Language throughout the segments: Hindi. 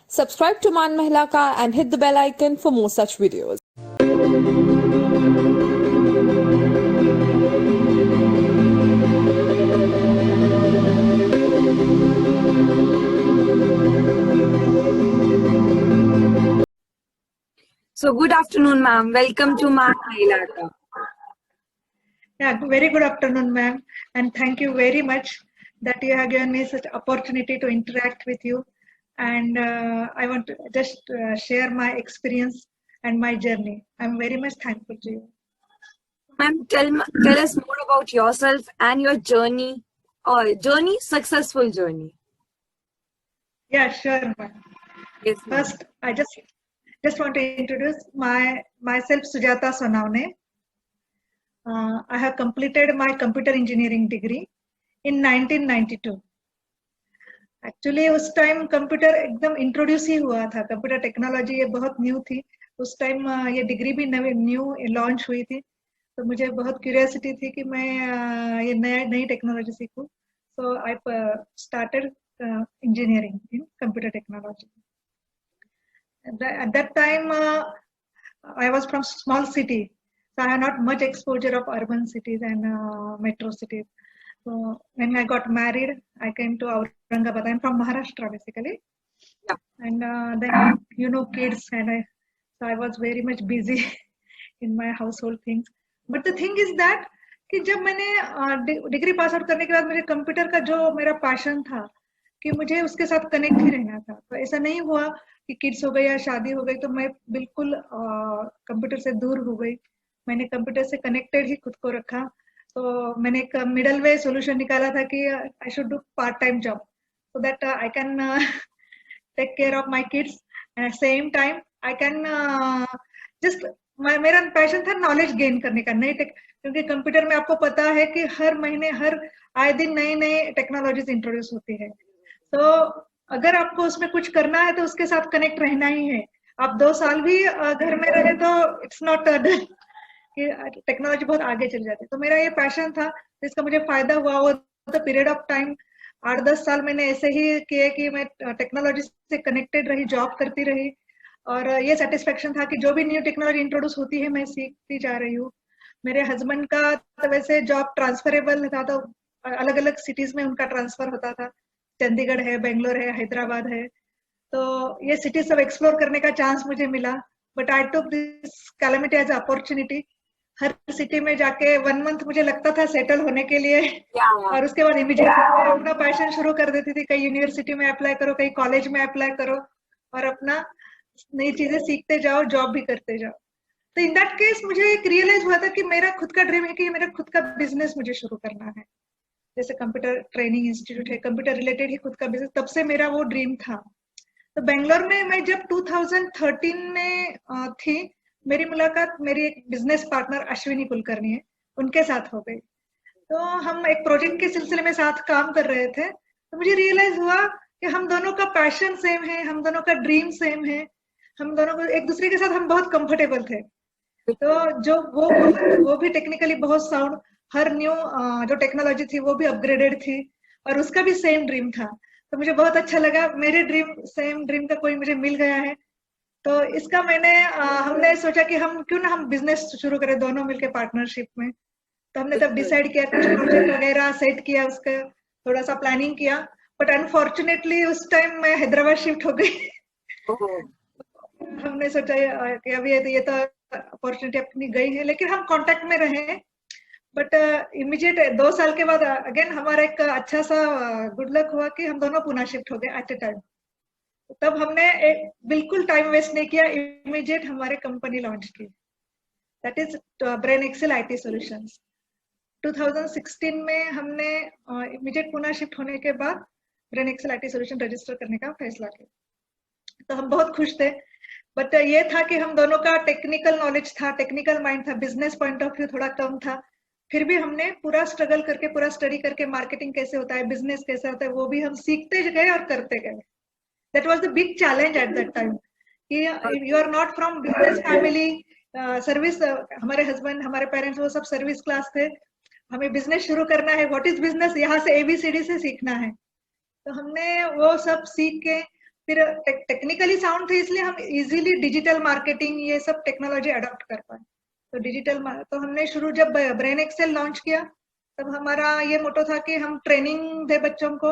Subscribe to Man Mahila Ka and hit the bell icon for more such videos. So good afternoon, ma'am. Welcome to Man Mahila Ka. Yeah, very good afternoon, ma'am. And thank you very much that you have given me such opportunity to interact with you. And I want to just share my experience and my journey. I'm very much thankful to you. Ma'am, tell us more about yourself and your journey, successful journey. Yeah, sure, ma'am. Yes, ma'am. First, I just want to introduce myself, Sujata Sonavne. I have completed my computer engineering degree in 1992. Actually उस टाइम कंप्यूटर एकदम इंट्रोड्यूस ही हुआ था, कंप्यूटर टेक्नोलॉजी ये बहुत न्यू थी उस टाइम, ये डिग्री भी न्यू लॉन्च हुई थी, तो मुझे बहुत क्यूरियोसिटी थी कि मैं ये नई टेक्नोलॉजी सीखूं, so I started engineering in computer technology. At that time, I was from small city, so I had not much exposure of urban cities and metro cities. So when I got married, I came to Aurangabad. I'm from Maharashtra basically. Yeah. And then kids, and so I was very much busy in my household things. But the thing is that कि जब मैंने डिग्री पास आउट करने के बाद मुझे कंप्यूटर का जो मेरा पैशन था कि मुझे उसके साथ कनेक्ट ही रहना था, तो ऐसा नहीं हुआ कि किड्स हो गए या शादी हो गई तो मैं बिल्कुल कंप्यूटर से दूर हो गई. मैंने कंप्यूटर से कनेक्टेड ही खुद को रखा. तो मैंने एक मिडल वे सोल्यूशन निकाला था कि I should do part time job so that I can take care of my kids and at same time I can just, मेरा पैशन था नॉलेज गेन करने का, क्योंकि कंप्यूटर में आपको पता है कि हर महीने हर आए दिन नई नई टेक्नोलॉजीज इंट्रोड्यूस होती है. तो अगर आपको उसमें कुछ करना है तो उसके साथ कनेक्ट रहना ही है. आप 2 साल भी घर में रहे तो इट्स नॉट कि टेक्नोलॉजी बहुत आगे चली जाती है. तो मेरा ये पैशन था, जिसका मुझे फायदा हुआ. वो तो पीरियड ऑफ टाइम 8-10 साल मैंने ऐसे ही किए कि मैं टेक्नोलॉजी से कनेक्टेड रही, जॉब करती रही, और ये सेटिस्फेक्शन था कि जो भी न्यू टेक्नोलॉजी इंट्रोड्यूस होती है मैं सीखती जा रही हूँ. मेरे हस्बैंड का तो वैसे जॉब ट्रांसफरेबल था, तो अलग अलग सिटीज में उनका ट्रांसफर होता था. चंडीगढ़ है, बेंगलोर है, हैदराबाद है, तो ये सिटी सब एक्सप्लोर करने का चांस मुझे मिला. But I took this calamity as opportunity. हर सिटी में जाके 1 मंथ मुझे लगता था सेटल होने के लिए, और उसके बाद इमीडिएटली अपना पैशन शुरू कर देती थी. कई यूनिवर्सिटी में अप्लाई करो, कई कॉलेज में अप्लाई करो, और अपना नई चीजें सीखते जाओ, जॉब भी करते जाओ. तो इन दैट केस मुझे एक रियलाइज हुआ था कि मेरा खुद का ड्रीम है कि मेरा खुद का बिजनेस मुझे शुरू करना है. जैसे कंप्यूटर ट्रेनिंग इंस्टीट्यूट है, कंप्यूटर रिलेटेड ही खुद का बिजनेस, तब से मेरा वो ड्रीम था. तो बेंगलोर में मैं जब 2013 में थी, मेरी मुलाकात मेरी एक बिजनेस पार्टनर अश्विनी कुलकर्णी है, उनके साथ हो गई. तो हम एक प्रोजेक्ट के सिलसिले में साथ काम कर रहे थे, तो मुझे रियलाइज हुआ कि हम दोनों का पैशन सेम है, हम दोनों का ड्रीम सेम है, हम दोनों को एक दूसरे के साथ हम बहुत कंफर्टेबल थे. तो जो वो भी टेक्निकली बहुत साउंड, हर न्यू जो टेक्नोलॉजी थी वो भी अपग्रेडेड थी, और उसका भी सेम ड्रीम था. तो मुझे बहुत अच्छा लगा, मेरे सेम ड्रीम का कोई मुझे मिल गया है. तो इसका हमने सोचा कि हम क्यों ना हम बिजनेस शुरू करें दोनों मिलके पार्टनरशिप में. तो हमने तब डिसाइड किया, कुछ प्रोजेक्ट वगैरह सेट किया, उसका थोड़ा सा प्लानिंग किया. बट अनफॉर्चुनेटली उस टाइम मैं हैदराबाद शिफ्ट हो गई. हमने सोचा कि अभी ये तो अपॉर्चुनिटी अपनी गई है, लेकिन हम कांटेक्ट में रहे. बट इमीडिएट 2 साल के बाद अगेन हमारा एक अच्छा सा गुड लक हुआ कि हम दोनों पुणे शिफ्ट हो गए एट ए टाइम. तब हमने एक बिल्कुल टाइम वेस्ट नहीं किया, इमीडिएट हमारे कंपनी लॉन्च की, that is Brain Excel IT Solutions. 2016 में हमने इमीडिएट पुणे शिफ्ट होने के बाद Brain Excel IT Solution register करने का फैसला किया. तो हम बहुत खुश थे. बट ये था कि हम दोनों का टेक्निकल नॉलेज था, टेक्निकल माइंड था, बिजनेस पॉइंट ऑफ व्यू थोड़ा कम था. फिर भी हमने पूरा स्ट्रगल करके, पूरा स्टडी करके, मार्केटिंग कैसे होता है, बिजनेस कैसे होता है, वो भी हम सीखते गए और करते गए. That was the big challenge at that time कि you are not from business family. Service, हमारे हस्बैंड, हमारे पेरेंट्स वो सब सर्विस क्लास थे. हमें बिजनेस शुरू करना है, व्हाट इज बिजनेस, यहाँ से ABCD से सीखना है. तो हमने वो सब सीख के फिर टेक्निकली साउंड थे इसलिए हम इजीली डिजिटल मार्केटिंग ये सब टेक्नोलॉजी अडॉप्ट कर पाए। तो तो हमने शुरू जब ब्रेन एक्सेल लॉन्च किया तब हमारा ये मोटो था कि हम ट्रेनिंग दे बच्चों को,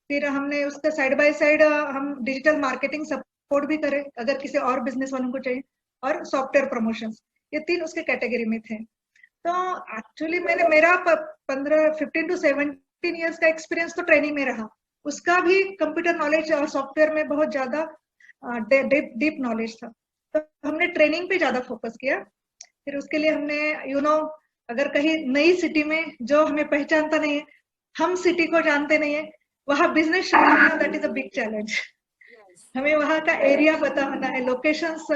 फिर हमने उसका साइड बाय साइड हम डिजिटल मार्केटिंग सपोर्ट भी करें अगर किसी और बिजनेस वालों को चाहिए, और सॉफ्टवेयर प्रमोशंस, ये 3 उसके कैटेगरी में थे। तो एक्चुअली मैंने मेरा 15 टू 17 ईयर्स का एक्सपीरियंस तो ट्रेनिंग में रहा, उसका भी कंप्यूटर नॉलेज और सॉफ्टवेयर में बहुत ज्यादा डीप नॉलेज था। तो हमने ट्रेनिंग पे ज्यादा फोकस किया। फिर उसके लिए हमने अगर कहीं नई सिटी में जो हमें पहचानता नहीं है, हम सिटी को जानते नहीं है, वहाँ बिजनेस शुरू करना that is a big challenge. हमें वहाँ का एरिया पता होना है, लोकेशंस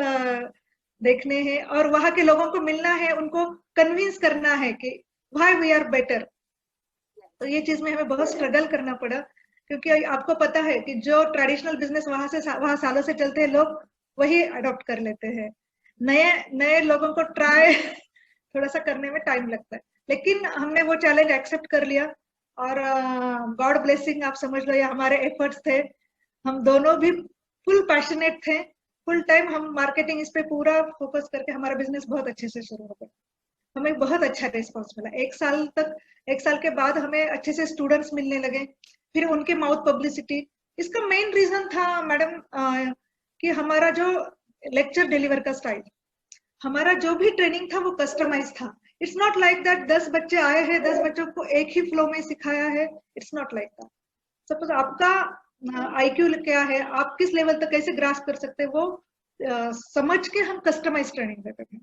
देखने हैं, और वहाँ के लोगों को मिलना है, उनको कन्विंस करना है कि व्हाई वी आर बेटर। तो ये चीज में हमें बहुत स्ट्रगल करना पड़ा, क्योंकि आपको पता है कि जो ट्रेडिशनल बिजनेस वहां सालों से चलते हैं, लोग वही अडॉप्ट कर लेते हैं। नए नए लोगों को ट्राई थोड़ा सा करने में टाइम लगता है, लेकिन हमने वो चैलेंज एक्सेप्ट कर लिया, और गॉड ब्लेसिंग आप समझ लो, ये हमारे एफर्ट्स थे। हम दोनों भी फुल पैशनेट थे, फुल टाइम हम मार्केटिंग इस पे पूरा फोकस करके हमारा बिजनेस बहुत अच्छे से शुरू हो गया। हमें बहुत अच्छा रिस्पॉन्स मिला। 1 साल के बाद हमें अच्छे से स्टूडेंट्स मिलने लगे, फिर उनके माउथ पब्लिसिटी। इसका मेन रीजन था मैडम कि हमारा जो लेक्चर डिलीवर का स्टाइल, हमारा जो भी ट्रेनिंग था वो कस्टमाइज था। इट्स नॉट लाइक दैट 10 बच्चे आए हैं, 10 बच्चों को एक ही फ्लो में सिखाया है, it's not like that. Suppose आपका आईक्यू क्या है, आप किस लेवल तक कैसे ग्रास्प कर सकते हैं, वो समझ के हम कस्टमाइज ट्रेनिंग देते थे।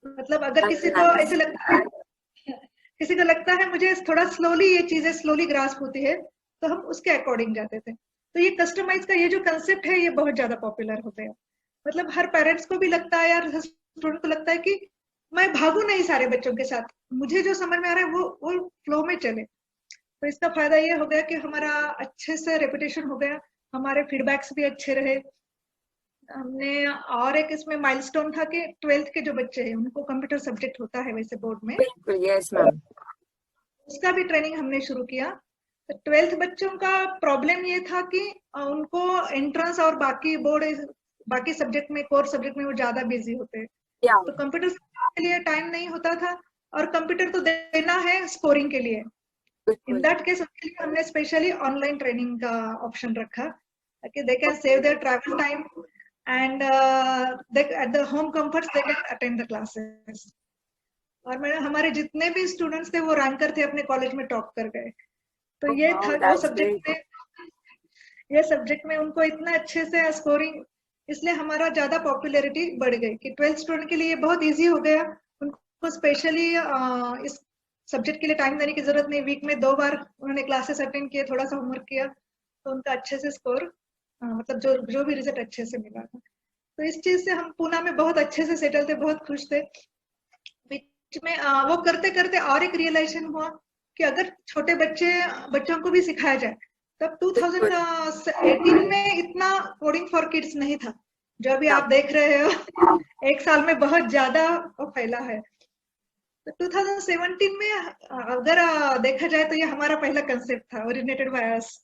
मतलब अगर किसी को ऐसे लगता है, किसी को लगता है मुझे थोड़ा स्लोली ये चीजें स्लोली ग्रास्प होती है, तो हम उसके अकॉर्डिंग जाते थे। तो ये कस्टमाइज का ये जो कंसेप्ट है, ये बहुत ज्यादा पॉपुलर हो गया। मतलब हर पेरेंट्स को भी लगता है, यार स्टूडेंट को लगता है कि मैं भागू नहीं सारे बच्चों के साथ, मुझे जो समझ में आ रहा है वो फ्लो में चले। तो इसका फायदा ये हो गया कि हमारा अच्छे से रेपुटेशन हो गया, हमारे फीडबैक्स भी अच्छे रहे। हमने और एक इसमें माइलस्टोन था कि 12th के जो बच्चे हैं उनको कंप्यूटर सब्जेक्ट होता है वैसे बोर्ड में, बिल्कुल, यस मैम। उसका भी ट्रेनिंग हमने शुरू किया। तो 12th बच्चों का प्रॉब्लम ये था कि उनको एंट्रेंस और बाकी सब्जेक्ट में, कोर सब्जेक्ट में वो ज्यादा बिजी होते हैं, तो कंप्यूटर के लिए टाइम नहीं होता था, और कंप्यूटर तो देना है स्कोरिंग के लिए। इन दैट केस उसके लिए हमने स्पेशली ऑनलाइन ट्रेनिंग का ऑप्शन रखा, ताकि they can save their travel time and at the home comforts they can attend the classes. और मैंने हमारे जितने भी स्टूडेंट्स थे वो रैंकर थे, अपने कॉलेज में टॉप कर गए। तो ये था वो सब्जेक्ट में उनको इतना अच्छे से स्कोरिंग, इसलिए हमारा ज्यादा पॉपुलैरिटी बढ़ गई कि 12th स्टूडेंट के लिए बहुत इजी हो गया। उनको स्पेशली इस सब्जेक्ट के लिए टाइम देने की जरूरत नहीं, वीक में 2 बार उन्होंने क्लासेस अटेंड किए, थोड़ा सा होमवर्क किया, तो उनका अच्छे से स्कोर मतलब जो भी रिजल्ट अच्छे से मिला था। तो इस चीज से हम पूना में बहुत अच्छे से सेटल थे, बहुत खुश थे। बीच में वो करते करते और एक रियलाइजेशन हुआ कि अगर छोटे बच्चों को भी सिखाया जाए, तब 2018 में इतना कोडिंग फॉर किड्स नहीं था, जो अभी आप देख रहे हो 1 साल में बहुत ज्यादा फैला है। तो 2017 में अगर देखा जाए तो ये हमारा पहला कंसेप्ट था, ओरिजिनेटेड बाय अस।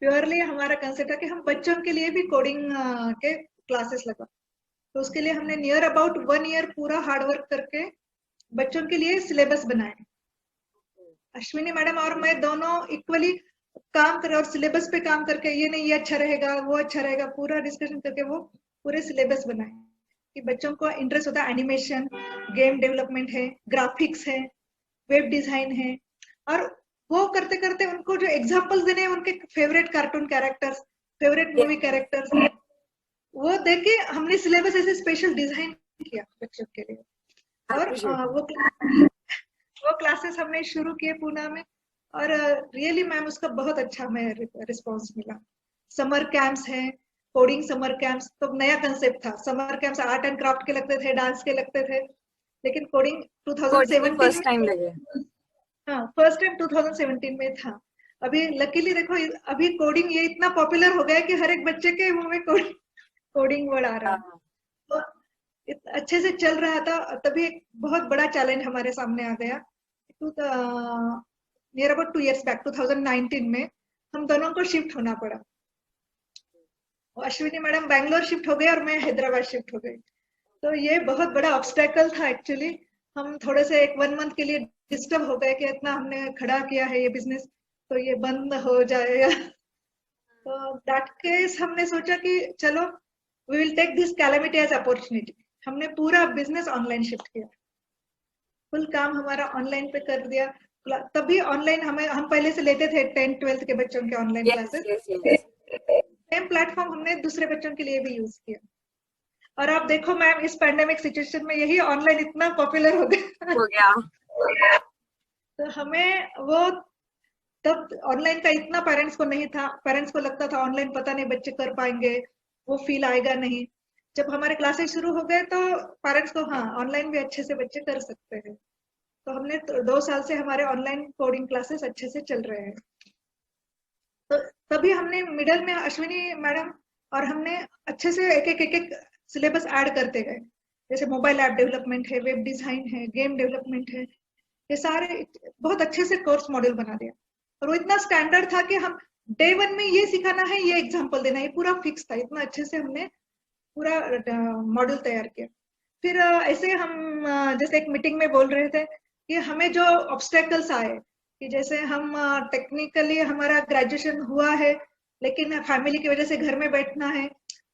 प्योरली हमारा कंसेप्ट था कि हम बच्चों के लिए भी कोडिंग के क्लासेस लगा। तो उसके लिए हमने नियर अबाउट 1 ईयर पूरा हार्डवर्क करके बच्चों के लिए सिलेबस बनाए। अश्विनी मैडम और मैं दोनों इक्वली काम कर, और सिलेबस पे काम करके, ये नहीं ये अच्छा रहेगा वो अच्छा रहेगा, पूरा डिस्कशन करके वो पूरे सिलेबस बनाए कि बच्चों को इंटरेस्ट होता है, एनिमेशन, गेम डेवलपमेंट है, ग्राफिक्स है, वेब डिजाइन है, और वो करते करते उनको जो एग्जांपल्स देने हैं उनके favourite cartoon characters, favourite movie characters, वो देके हमने सिलेबस ऐसे स्पेशल डिजाइन किया बच्चों के लिए। और वो क्लासेस हमने शुरू किए पूना में, और रियली मैम उसका बहुत अच्छा हमें रिस्पॉन्स मिला। समर कैंप्स हैं, कोडिंग समर कैंप्स तो नया कंसेप्ट था। Summer camps art and craft के लगते थे, डांस के लगते थे, लेकिन कोडिंग 2017 फर्स्ट टाइम लगे। हाँ, फर्स्ट टाइम 2017 में था। अभी लकीली देखो, अभी कोडिंग ये इतना पॉपुलर हो गया कि हर एक बच्चे के मुंह में कोडिंग वर्ड आ रहा है। तो अच्छे से चल रहा था, तभी एक बहुत बड़ा चैलेंज हमारे सामने आ गया। नियर अबाउट 2 years बैक 2019 में हम दोनों को शिफ्ट होना पड़ा। अश्विनी मैडम बैंगलोर शिफ्ट हो गए और मैं हैदराबाद शिफ्ट हो गई। तो ये बहुत बड़ा ऑब्स्टेकल था एक्चुअली। हम थोड़े से एक 1 मंथ के लिए डिस्टर्ब हो गए कि इतना हमने खड़ा किया है ये बिजनेस, तो ये बंद हो जाएगा। तो दैट केस हमने सोचा कि चलो we will take this calamity as opportunity. हमने पूरा बिजनेस ऑनलाइन शिफ्ट किया, फुल काम हमारा ऑनलाइन पे कर दिया। तभी ऑनलाइन हम पहले से लेते थे 10th-12th के बच्चों के online Yes, classes. yes, yes. Same platform हमने दूसरे बच्चों के लिए भी यूज किया। और आप देखो मैम, इस पैंडेमिक सिचुएशन में यही ऑनलाइन इतना पॉपुलर हो गया। हो गया। तो हमें वो तब ऑनलाइन का इतना पेरेंट्स को नहीं था। पेरेंट्स को लगता था ऑनलाइन पता नहीं बच्चे कर पाएंगे, वो फील आएगा नहीं। जब हमारे क्लासेस शुरू हो गए तो पेरेंट्स को हाँ ऑनलाइन भी अच्छे से बच्चे कर सकते हैं। तो हमने 2 साल से हमारे ऑनलाइन कोडिंग क्लासेस अच्छे से चल रहे हैं। तो तभी हमने मिडल में अश्विनी मैडम और हमने अच्छे से एक सिलेबस ऐड करते गए। जैसे मोबाइल ऐप डेवलपमेंट है, वेब डिजाइन है, गेम डेवलपमेंट है, ये सारे बहुत अच्छे से कोर्स मॉड्यूल बना दिया। और वो इतना स्टैंडर्ड था कि हम डे 1 में ये सिखाना है, ये एग्जाम्पल देना है, ये पूरा फिक्स था। इतना अच्छे से हमने पूरा मॉड्यूल तैयार किया। फिर ऐसे हम जैसे एक मीटिंग में बोल रहे थे कि हमें जो ऑब्स्टेकल्स आए, कि जैसे हम टेक्निकली हमारा ग्रेजुएशन हुआ है लेकिन फैमिली की वजह से घर में बैठना है।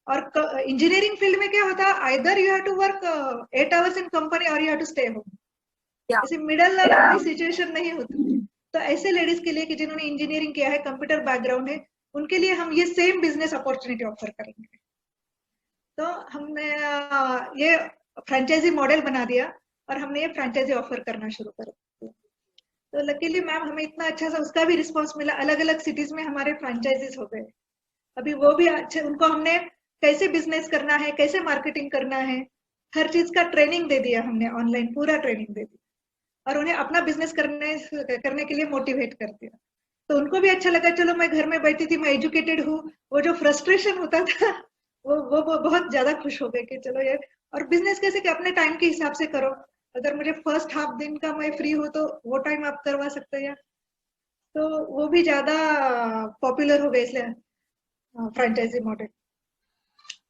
और इंजीनियरिंग फील्ड में क्या होता है, either you have to work 8 hours in company और you have to stay home. Yeah. ऐसे मिडल सिचुएशन नहीं होती। तो ऐसे लेडीज के लिए कि जिन्होंने इंजीनियरिंग किया है, कंप्यूटर बैकग्राउंड है, उनके लिए हम ये सेम बिजनेस अपॉर्चुनिटी ऑफर करेंगे। तो हमने ये फ्रेंचाइजी मॉडल बना दिया और हमने ये फ्रेंचाइजी ऑफर करना शुरू कर दिया। तो लकीली मैम हमें इतना अच्छा सा उसका भी रिस्पॉन्स मिला। अलग अलग सिटीज में हमारे फ्रेंचाइजीज हो गए। अभी वो भी अच्छे, उनको हमने कैसे बिजनेस करना है, कैसे मार्केटिंग करना है, हर चीज का ट्रेनिंग दे दिया हमने, ऑनलाइन पूरा ट्रेनिंग दे दिया और उन्हें अपना बिजनेस करने के लिए मोटिवेट कर दिया। तो उनको भी अच्छा लगा, चलो मैं घर में बैठी थी, मैं एजुकेटेड हूँ, वो जो फ्रस्ट्रेशन होता था वो बहुत ज्यादा खुश हो गए कि चलो यार। और बिजनेस कैसे कि अपने टाइम के हिसाब से करो। अगर मुझे फर्स्ट हाफ दिन का मैं फ्री हो तो वो टाइम आप करवा सकते हैं। तो वो भी ज्यादा पॉपुलर हो गए इसलिए फ्रेंचाइजी मॉडल।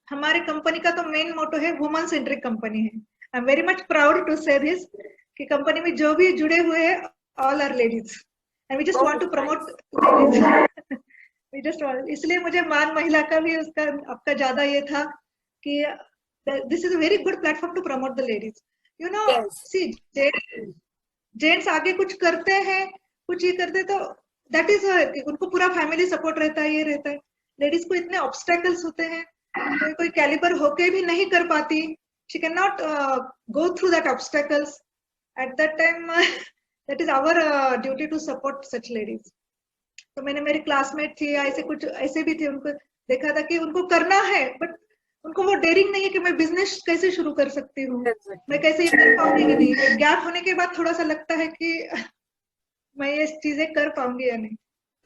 हमारे कंपनी का तो मेन मोटो है वुमन सेंट्रिक कंपनी है। I am very much proud to say this कि कंपनी में जो भी जुड़े हुए हैं all are ladies and we just want to promote इसलिए मुझे मान महिला का भी उसका आपका ज्यादा ये था कि this is a very good platform to promote the ladies. You know see gents आगे कुछ करते हैं, कुछ ये करते तो दैट इज उनको पूरा फैमिली सपोर्ट रहता है, ये रहता है। लेडीज को इतने ऑब्स्टेकल्स होते हैं, कोई कैलिबर होके भी नहीं कर पाती। She can not go through that obstacles at that time. That is our duty to support such ladies. तो मैंने मेरी क्लासमेट थी, ऐसे कुछ ऐसे भी थे, उनको देखा था कि उनको करना है बट उनको वो डेयरिंग नहीं है कि मैं बिजनेस कैसे शुरू कर सकती हूँ, मैं कैसे ये कर पाऊंगी कि नहीं। गैप होने के बाद थोड़ा सा लगता है कि मैं ये चीजें कर पाऊंगी या नहीं।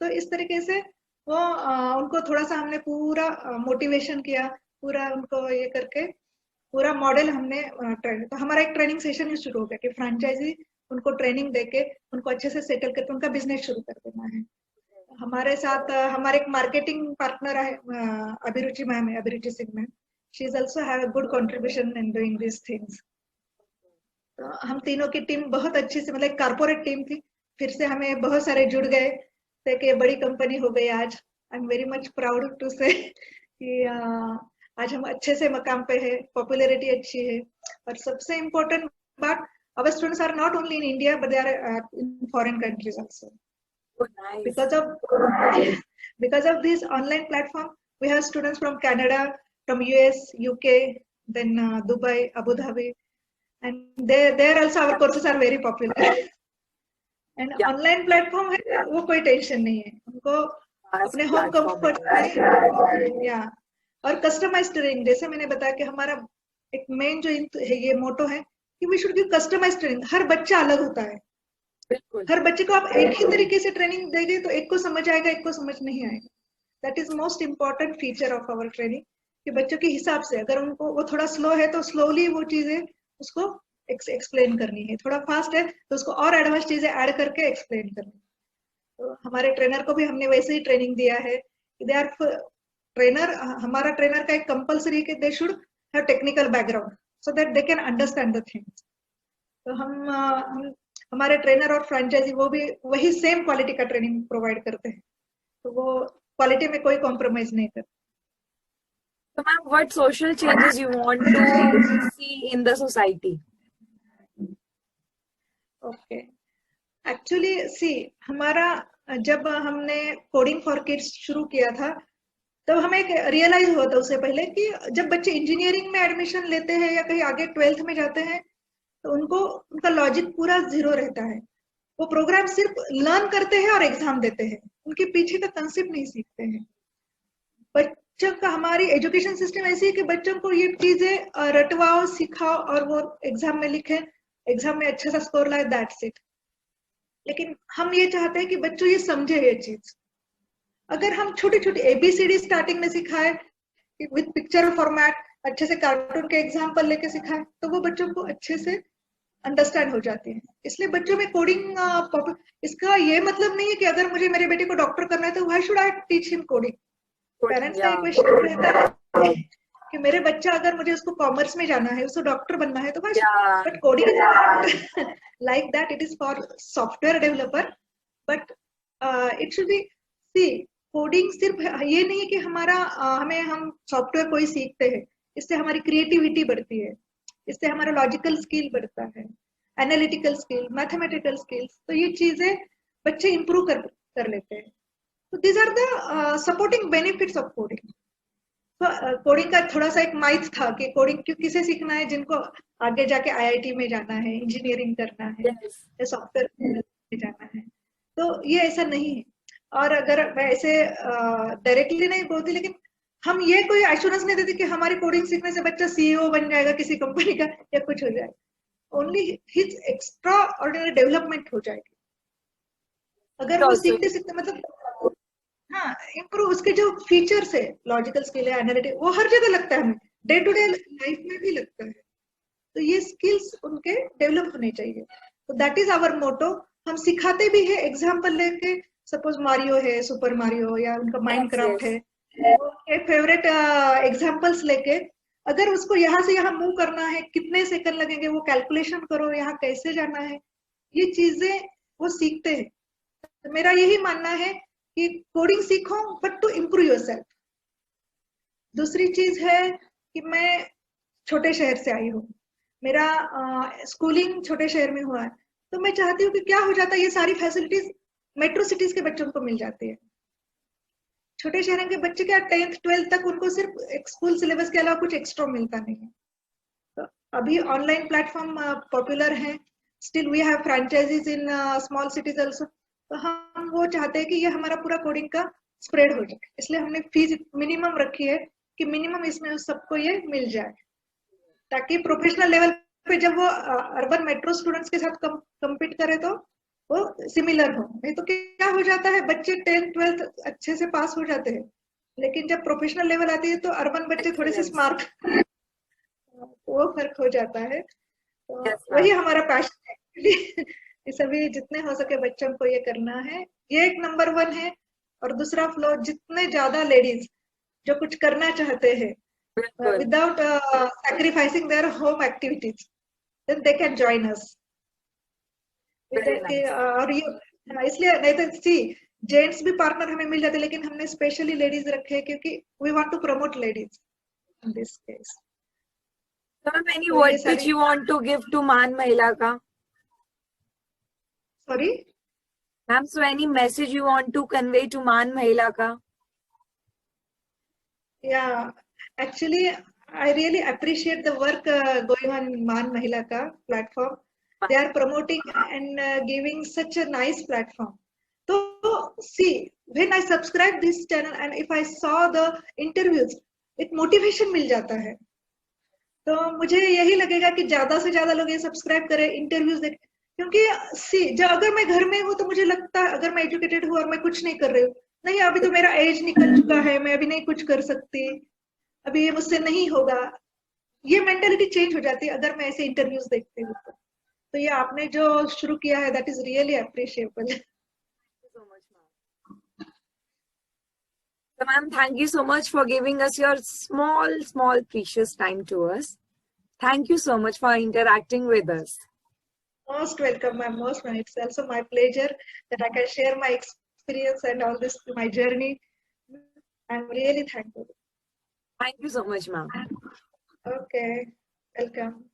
तो इस तरीके से वो उनको थोड़ा सा हमने पूरा मोटिवेशन किया, पूरा उनको ये करके पूरा मॉडल हमने ट्रेन। तो हमारा एक ट्रेनिंग सेशन ही शुरू हो गया कि फ्रेंचाइजी उनको ट्रेनिंग देके उनको अच्छे से सेटल करके उनका बिजनेस शुरू कर देना है। हमारे साथ हमारे एक मार्केटिंग पार्टनर है, अभिरुचि मैम है, अभिरुचि Singh ma'am. She is also have a good contribution in doing this things. तो हम तीनों की टीम बहुत अच्छी से, मतलब कारपोरेट टीम थी, फिर से हमें बहुत सारे जुड़ गए थे कि बड़ी कंपनी हो गई आज। I am very much proud to say कि आज हम अच्छे से मकाम पे है, पॉपुलैरिटी अच्छी है। और सबसे इम्पोर्टेंट बात, our students are not only in India but they are in foreign countries also. Oh, nice. Because of this online platform, we have students from Canada, from US, UK, then Dubai, Abu Dhabi, and there also our courses are very popular. And online platform है, वो कोई टेंशन नहीं है उनको, अपने होम कंफर्ट में या और कस्टमाइज्ड ट्रेनिंग। जैसे मैंने बताया कि हमारा एक मेन जो है ये मोटो है कि we should give customized training. हर बच्चा अलग होता है, हर बच्चे को आप एक ही तरीके से ट्रेनिंग देंगे तो एक को समझ आएगा, एक को समझ नहीं आएगा। That is most important feature of our training कि बच्चों के हिसाब से, अगर उनको वो थोड़ा स्लो है तो स्लोली वो चीजें उसको एक्सप्लेन करनी है, थोड़ा फास्ट है तो उसको और एडवांस चीजें ऐड करके एक्सप्लेन करनी है। तो हमारे ट्रेनर को भी हमने वैसे ही ट्रेनिंग दिया है। दे आर ट्रेनर, हमारा ट्रेनर का एक कंपल्सरी कि they should have technical background so that they can understand the things. तो हम हमारे ट्रेनर और फ्रेंचाइजी वो भी वही सेम क्वालिटी का ट्रेनिंग प्रोवाइड करते हैं, तो वो क्वालिटी में कोई कॉम्प्रोमाइज नहीं करते। So, ma'am, what social changes you want to see in the society? Okay, actually see हमारा जब हमने कोडिंग फॉर किड्स शुरू किया था तब हमें एक रियलाइज हुआ था उससे पहले कि जब बच्चे इंजीनियरिंग में एडमिशन लेते हैं या कहीं आगे 12th में जाते हैं तो उनको उनका लॉजिक पूरा जीरो रहता है। वो प्रोग्राम सिर्फ लर्न करते हैं और एग्जाम देते हैं, उनके पीछे का कंसेप्ट नहीं सीखते हैं। बच्चों का हमारी एजुकेशन सिस्टम ऐसी है कि बच्चों को ये चीजें रटवाओ, सिखाओ और वो एग्जाम में लिखे, एग्जाम में अच्छा सा स्कोर लाए, दैट्स इट। लेकिन हम ये चाहते हैं कि बच्चों ये समझे ये चीज। अगर हम छोटी छोटी ABCD स्टार्टिंग में सिखाए विद पिक्चर फॉर्मेट, अच्छे से कार्टून के एग्जाम्पल लेके सिखाए, तो वो बच्चों को अच्छे से अंडरस्टैंड हो जाती है। इसलिए बच्चों में कोडिंग, इसका ये मतलब नहीं है कि अगर मुझे मेरे बेटे को डॉक्टर करना है तो why should I teach him coding. Parents का एक क्वेश्चन रहता है कि मेरे बच्चा अगर मुझे उसको कॉमर्स में जाना है, उसको डॉक्टर बनना है, तो but coding is not like that, it is for software developer. But it should be, see coding सिर्फ ये नहीं है कि हम सॉफ्टवेयर कोई सीखते हैं, इससे हमारी क्रिएटिविटी बढ़ती है, इससे हमारा लॉजिकल स्किल बढ़ता है, एनालिटिकल स्किल, मैथमेटिकल स्किल्स, तो ये चीजें बच्चे इंप्रूव कर लेते हैं। तो these are the supporting benefits of coding. तो कोडिंग का थोड़ा सा एक माइथ था कि कोडिंग क्यों किसे सीखना है, जिनको आगे जाके IIT में जाना है, इंजीनियरिंग करना है या सॉफ्टवेयर में जाना है, तो ये ऐसा नहीं है। और अगर मैं ऐसे डायरेक्टली नहीं बोलती, लेकिन हम ये कोई एश्योरेंस नहीं देते कि हमारी कोडिंग सीखने से बच्चा CEO बन जाएगा किसी कंपनी का या कुछ हो जाएगा। Only his extra ordinary development हो जाएगी अगर वो सीखते सीखते, मतलब हाँ इम्प्रूव, उसके जो फीचर्स है, लॉजिकल स्किल है, एनालिटिक, वो हर जगह लगता है, हमें डे टू डे लाइफ में भी लगता है। तो ये स्किल्स उनके डेवलप होने चाहिए। तो दैट इज आवर मोटो। हम सिखाते भी है एग्जाम्पल लेके, सपोज मारियो है, सुपर मारियो, या उनका माइनक्राफ्ट है, उनके फेवरेट एग्जाम्पल्स लेके अगर उसको यहाँ से यहाँ मूव करना है, कितने सेकंड लगेंगे, वो कैलकुलेशन करो, यहाँ कैसे जाना है, ये चीजें वो सीखते हैं। तो मेरा यही मानना है कि कोडिंग सीखो बट टू इम्प्रूव योरसेल्फ। दूसरी चीज है कि मैं छोटे शहर से आई हूँ, मेरा स्कूलिंग छोटे शहर में हुआ है, तो मैं चाहती हूँ कि क्या हो जाता है, ये सारी फैसिलिटीज मेट्रो सिटीज के बच्चों को मिल जाती है। छोटे शहर के बच्चे क्या 10th 12th तक उनको सिर्फ एक स्कूल सिलेबस के अलावा कुछ एक्स्ट्रा मिलता नहीं है। तो अभी ऑनलाइन प्लेटफॉर्म पॉपुलर है, still we have franchisees in small cities also. तो हम वो चाहते हैं कि ये हमारा पूरा कोडिंग का स्प्रेड हो जाए, इसलिए हमने फीस मिनिमम रखी है कि मिनिमम इसमें सबको ये मिल जाए, ताकि प्रोफेशनल लेवल पे जब वो अर्बन मेट्रो स्टूडेंट्स के साथ कम्पीट करे तो वो सिमिलर हो। नहीं तो क्या हो जाता है, बच्चे 10th 12th अच्छे से पास हो जाते हैं, लेकिन जब प्रोफेशनल लेवल आती है तो अर्बन बच्चे थोड़े से स्मार्ट, वो फर्क हो जाता है। तो वही हमारा पैशन है कि सभी जितने हो सके बच्चों को ये करना है, ये एक नंबर 1 है। और दूसरा फ्लो, जितने ज्यादा लेडीज जो कुछ करना चाहते हैं without sacrificing their home activities, then they can join us. और ये इसलिए नहीं तो सी जेंट्स भी पार्टनर हमें मिल जाते, लेकिन हमने स्पेशली लेडीज रखे हैं क्योंकि we want to promote ladies in this case. Any word which you want to give to मान महिला का? Sorry? Ma'am, so any message you want to convey to मान महिला का? Yeah, actually I really appreciate the work going on मान महिला का platform. They are promoting and giving such a nice platform. So see, when I subscribe this channel and if I saw the interviews, एक motivation मिल जाता है। तो मुझे यही लगेगा कि ज्यादा से ज्यादा लोग ये सब्सक्राइब करें, इंटरव्यूज देखें, क्योंकि सी जब अगर मैं घर में हूँ तो मुझे लगता है अगर मैं एजुकेटेड हूँ और मैं कुछ नहीं कर रही हूँ, नहीं अभी तो मेरा एज निकल चुका है, मैं अभी नहीं कुछ कर सकती, अभी ये मुझसे नहीं होगा, ये मेंटालिटी चेंज हो जाती है अगर मैं ऐसे इंटरव्यूज देखती हूँ। तो ये आपने जो शुरू किया है, that is really appreciable. So, ma'am, thank you so much for giving us your small, precious time to us. Thank you so much for interacting with us. Most welcome, ma'am. Most welcome. It's also my pleasure that I can share my experience and all this, my journey. I'm really thankful. Thank you so much, ma'am. Okay, welcome.